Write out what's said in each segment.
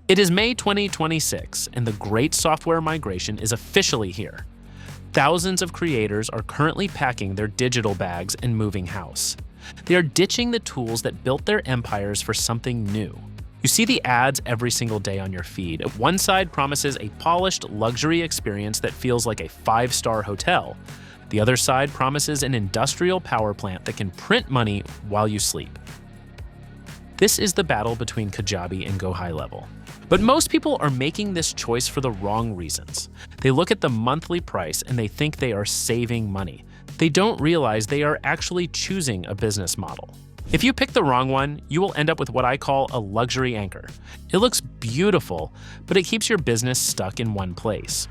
It is May 2026, and the great software migration is officially here. Thousands of creators are currently packing their digital bags and moving house. They are ditching the tools that built their empires for something new. You see the ads every single day on your feed. One side promises a polished luxury experience that feels like a 5-star hotel. The other side promises an industrial power plant that can print money while you sleep. This is the battle between Kajabi and GoHighLevel. But most people are making this choice for the wrong reasons. They look at the monthly price and they think they are saving money. They don't realize they are actually choosing a business model. If you pick the wrong one, you will end up with what I call a luxury anchor. It looks beautiful, but it keeps your business stuck in one place.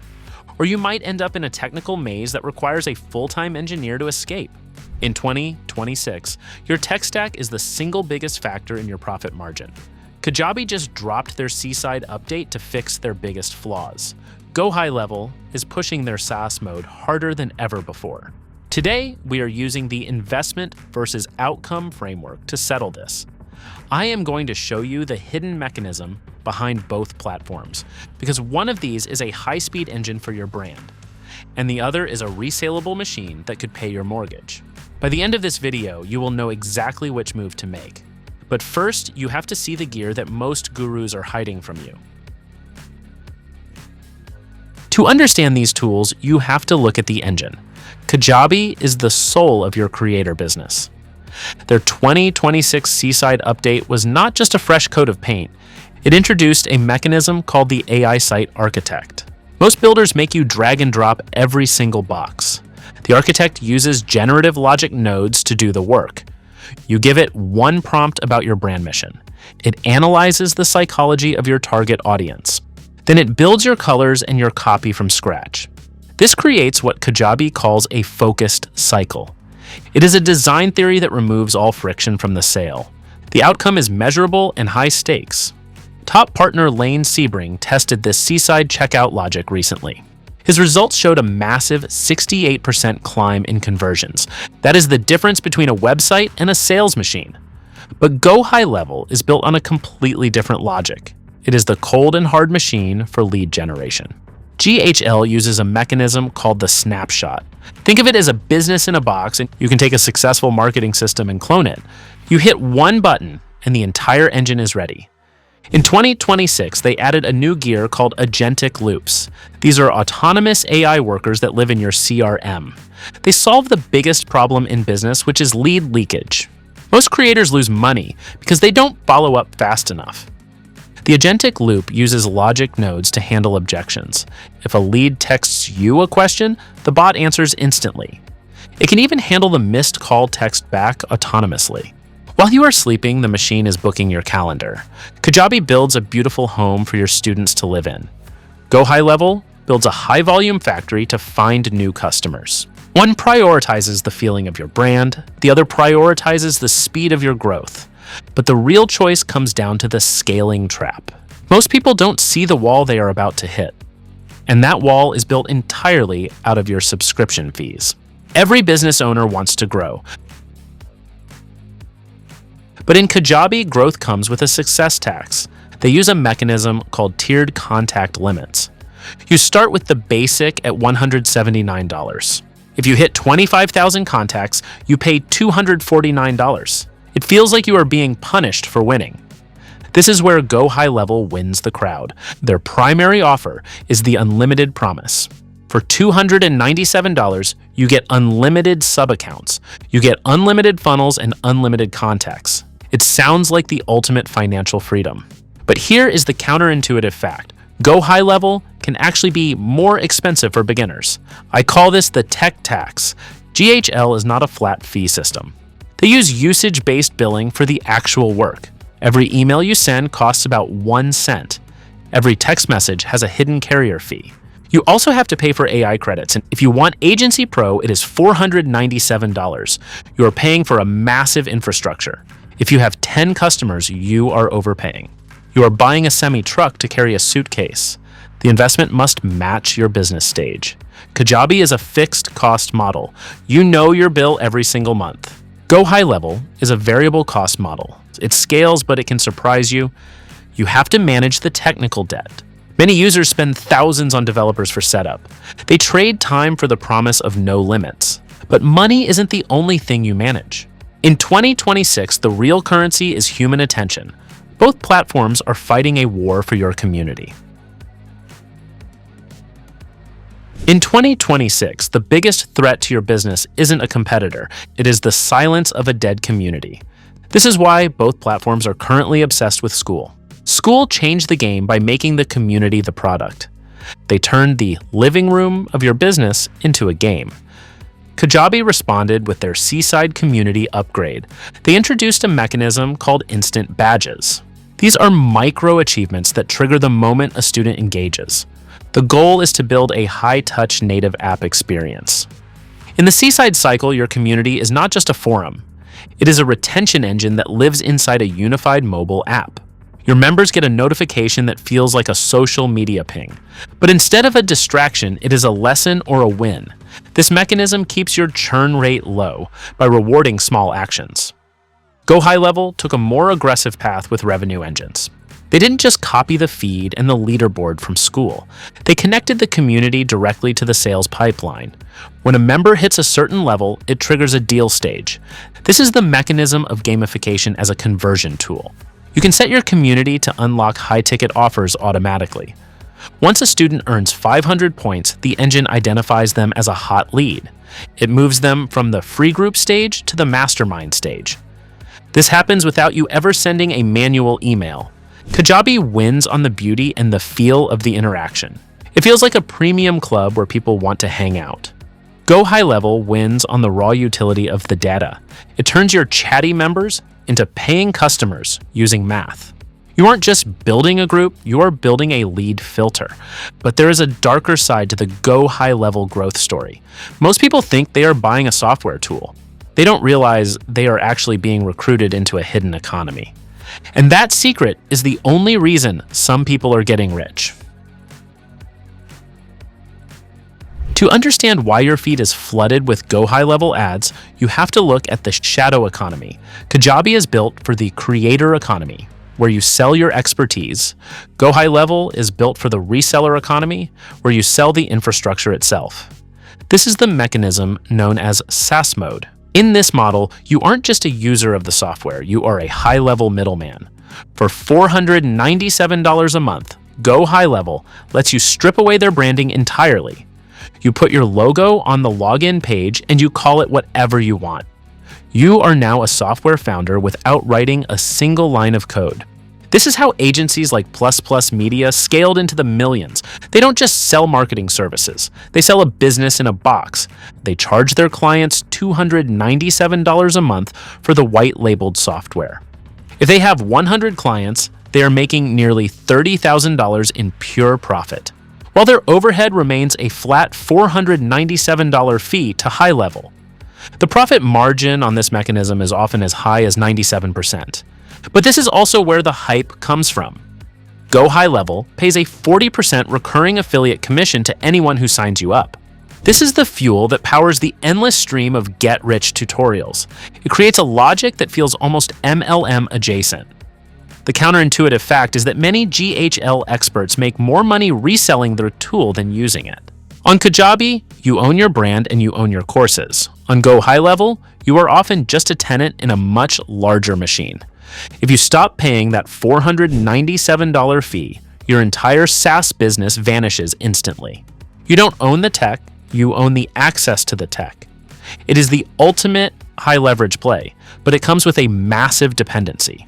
Or you might end up in a technical maze that requires a full-time engineer to escape. In 2026, your tech stack is the single biggest factor in your profit margin. Kajabi just dropped their Seaside update to fix their biggest flaws. GoHighLevel is pushing their SaaS mode harder than ever before. Today, we are using the investment versus outcome framework to settle this. I am going to show you the hidden mechanism behind both platforms, because one of these is a high-speed engine for your brand, and the other is a resaleable machine that could pay your mortgage. By the end of this video, you will know exactly which move to make. But first, you have to see the gear that most gurus are hiding from you. To understand these tools, you have to look at the engine. Kajabi is the soul of your creator business. Their 2026 Seaside update was not just a fresh coat of paint. It introduced a mechanism called the AI Site Architect. Most builders make you drag and drop every single box. The architect uses generative logic nodes to do the work. You give it one prompt about your brand mission. It analyzes the psychology of your target audience. Then it builds your colors and your copy from scratch. This creates what Kajabi calls a focused cycle. It is a design theory that removes all friction from the sale. The outcome is measurable and high stakes. Top partner Lane Sebring tested this Seaside checkout logic recently. His results showed a massive 68% climb in conversions. That is the difference between a website and a sales machine. But GoHighLevel is built on a completely different logic. It is the cold and hard machine for lead generation. GHL uses a mechanism called the snapshot. Think of it as a business in a box, and you can take a successful marketing system and clone it. You hit one button and the entire engine is ready. In 2026, they added a new gear called agentic loops. These are autonomous AI workers that live in your CRM. They solve the biggest problem in business, which is lead leakage. Most creators lose money because they don't follow up fast enough. The agentic loop uses logic nodes to handle objections. If a lead texts you a question, the bot answers instantly. It can even handle the missed call text back autonomously. While you are sleeping, the machine is booking your calendar. Kajabi builds a beautiful home for your students to live in. GoHighLevel builds a high-volume factory to find new customers. One prioritizes the feeling of your brand, the other prioritizes the speed of your growth. But the real choice comes down to the scaling trap. Most people don't see the wall they are about to hit. And that wall is built entirely out of your subscription fees. Every business owner wants to grow. But in Kajabi, growth comes with a success tax. They use a mechanism called tiered contact limits. You start with the basic at $179. If you hit 25,000 contacts, you pay $249. It feels like you are being punished for winning. This is where GoHighLevel wins the crowd. Their primary offer is the unlimited promise. For $297, you get unlimited sub-accounts. You get unlimited funnels and unlimited contacts. It sounds like the ultimate financial freedom. But here is the counterintuitive fact. GoHighLevel can actually be more expensive for beginners. I call this the tech tax. GHL is not a flat fee system. They use usage-based billing for the actual work. Every email you send costs about 1 cent. Every text message has a hidden carrier fee. You also have to pay for AI credits, and if you want Agency Pro, it is $497. You are paying for a massive infrastructure. If you have 10 customers, you are overpaying. You are buying a semi-truck to carry a suitcase. The investment must match your business stage. Kajabi is a fixed cost model. You know your bill every single month. GoHighLevel is a variable cost model. It scales, but it can surprise you. You have to manage the technical debt. Many users spend thousands on developers for setup. They trade time for the promise of no limits. But money isn't the only thing you manage. In 2026, the real currency is human attention. Both platforms are fighting a war for your community. In 2026, the biggest threat to your business isn't a competitor, it is the silence of a dead community. This is why both platforms are currently obsessed with School. School changed the game by making the community the product. They turned the living room of your business into a game. Kajabi responded with their Seaside community upgrade. They introduced a mechanism called instant badges. These are micro achievements that trigger the moment a student engages. The goal is to build a high-touch native app experience. In the Seaside cycle, your community is not just a forum. It is a retention engine that lives inside a unified mobile app. Your members get a notification that feels like a social media ping. But instead of a distraction, it is a lesson or a win. This mechanism keeps your churn rate low by rewarding small actions. GoHighLevel took a more aggressive path with revenue engines. They didn't just copy the feed and the leaderboard from School. They connected the community directly to the sales pipeline. When a member hits a certain level, it triggers a deal stage. This is the mechanism of gamification as a conversion tool. You can set your community to unlock high-ticket offers automatically. Once a student earns 500 points, the engine identifies them as a hot lead. It moves them from the free group stage to the mastermind stage. This happens without you ever sending a manual email. Kajabi wins on the beauty and the feel of the interaction. It feels like a premium club where people want to hang out. GoHighLevel wins on the raw utility of the data. It turns your chatty members into paying customers using math. You aren't just building a group, you are building a lead filter. But there is a darker side to the GoHighLevel growth story. Most people think they are buying a software tool. They don't realize they are actually being recruited into a hidden economy. And that secret is the only reason some people are getting rich. To understand why your feed is flooded with GoHighLevel ads, you have to look at the shadow economy. Kajabi is built for the creator economy, where you sell your expertise. GoHighLevel is built for the reseller economy, where you sell the infrastructure itself. This is the mechanism known as SaaS mode. In this model, you aren't just a user of the software, you are a high-level middleman. For $497 a month, GoHighLevel lets you strip away their branding entirely. You put your logo on the login page and you call it whatever you want. You are now a software founder without writing a single line of code. This is how agencies like ++ Media scaled into the millions. They don't just sell marketing services. They sell a business in a box. They charge their clients $297 a month for the white-labeled software. If they have 100 clients, they are making nearly $30,000 in pure profit, while their overhead remains a flat $497 fee to HighLevel. The profit margin on this mechanism is often as high as 97%. But this is also where the hype comes from. GoHighLevel pays a 40% recurring affiliate commission to anyone who signs you up. This is the fuel that powers the endless stream of get-rich tutorials. It creates a logic that feels almost MLM adjacent. The counterintuitive fact is that many GHL experts make more money reselling their tool than using it. On Kajabi, you own your brand and you own your courses. On GoHighLevel, you are often just a tenant in a much larger machine. If you stop paying that $497 fee, your entire SaaS business vanishes instantly. You don't own the tech, you own the access to the tech. It is the ultimate high-leverage play, but it comes with a massive dependency.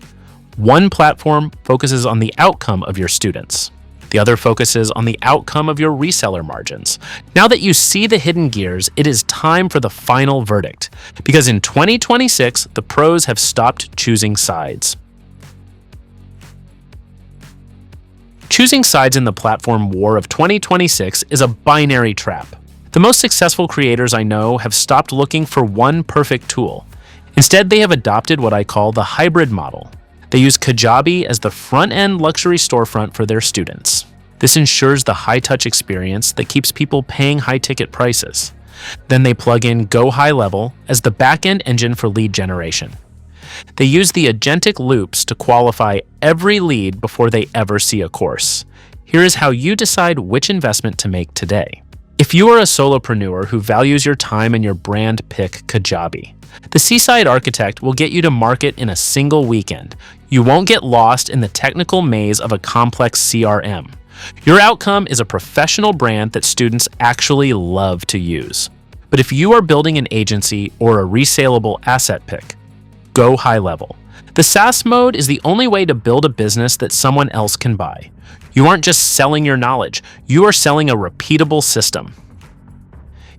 One platform focuses on the outcome of your students. The other focuses on the outcome of your reseller margins. Now that you see the hidden gears, it is time for the final verdict. Because in 2026, the pros have stopped choosing sides. Choosing sides in the platform war of 2026 is a binary trap. The most successful creators I know have stopped looking for one perfect tool. Instead, they have adopted what I call the hybrid model. They use Kajabi as the front-end luxury storefront for their students. This ensures the high-touch experience that keeps people paying high-ticket prices. Then they plug in GoHighLevel as the back-end engine for lead generation. They use the agentic loops to qualify every lead before they ever see a course. Here is how you decide which investment to make today. If you are a solopreneur who values your time and your brand, pick Kajabi. The Seaside Architect will get you to market in a single weekend. You won't get lost in the technical maze of a complex CRM. Your outcome is a professional brand that students actually love to use. But if you are building an agency or a resaleable asset pick, GoHighLevel. The SaaS mode is the only way to build a business that someone else can buy. You aren't just selling your knowledge, you are selling a repeatable system.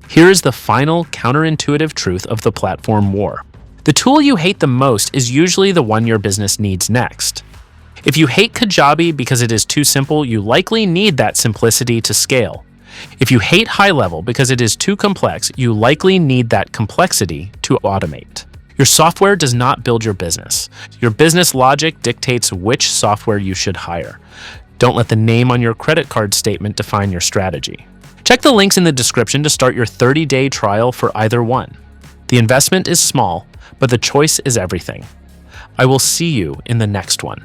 Here is the final counterintuitive truth of the platform war. The tool you hate the most is usually the one your business needs next. If you hate Kajabi because it is too simple, you likely need that simplicity to scale. If you hate HighLevel because it is too complex, you likely need that complexity to automate. Your software does not build your business. Your business logic dictates which software you should hire. Don't let the name on your credit card statement define your strategy. Check the links in the description to start your 30-day trial for either one. The investment is small, but the choice is everything. I will see you in the next one.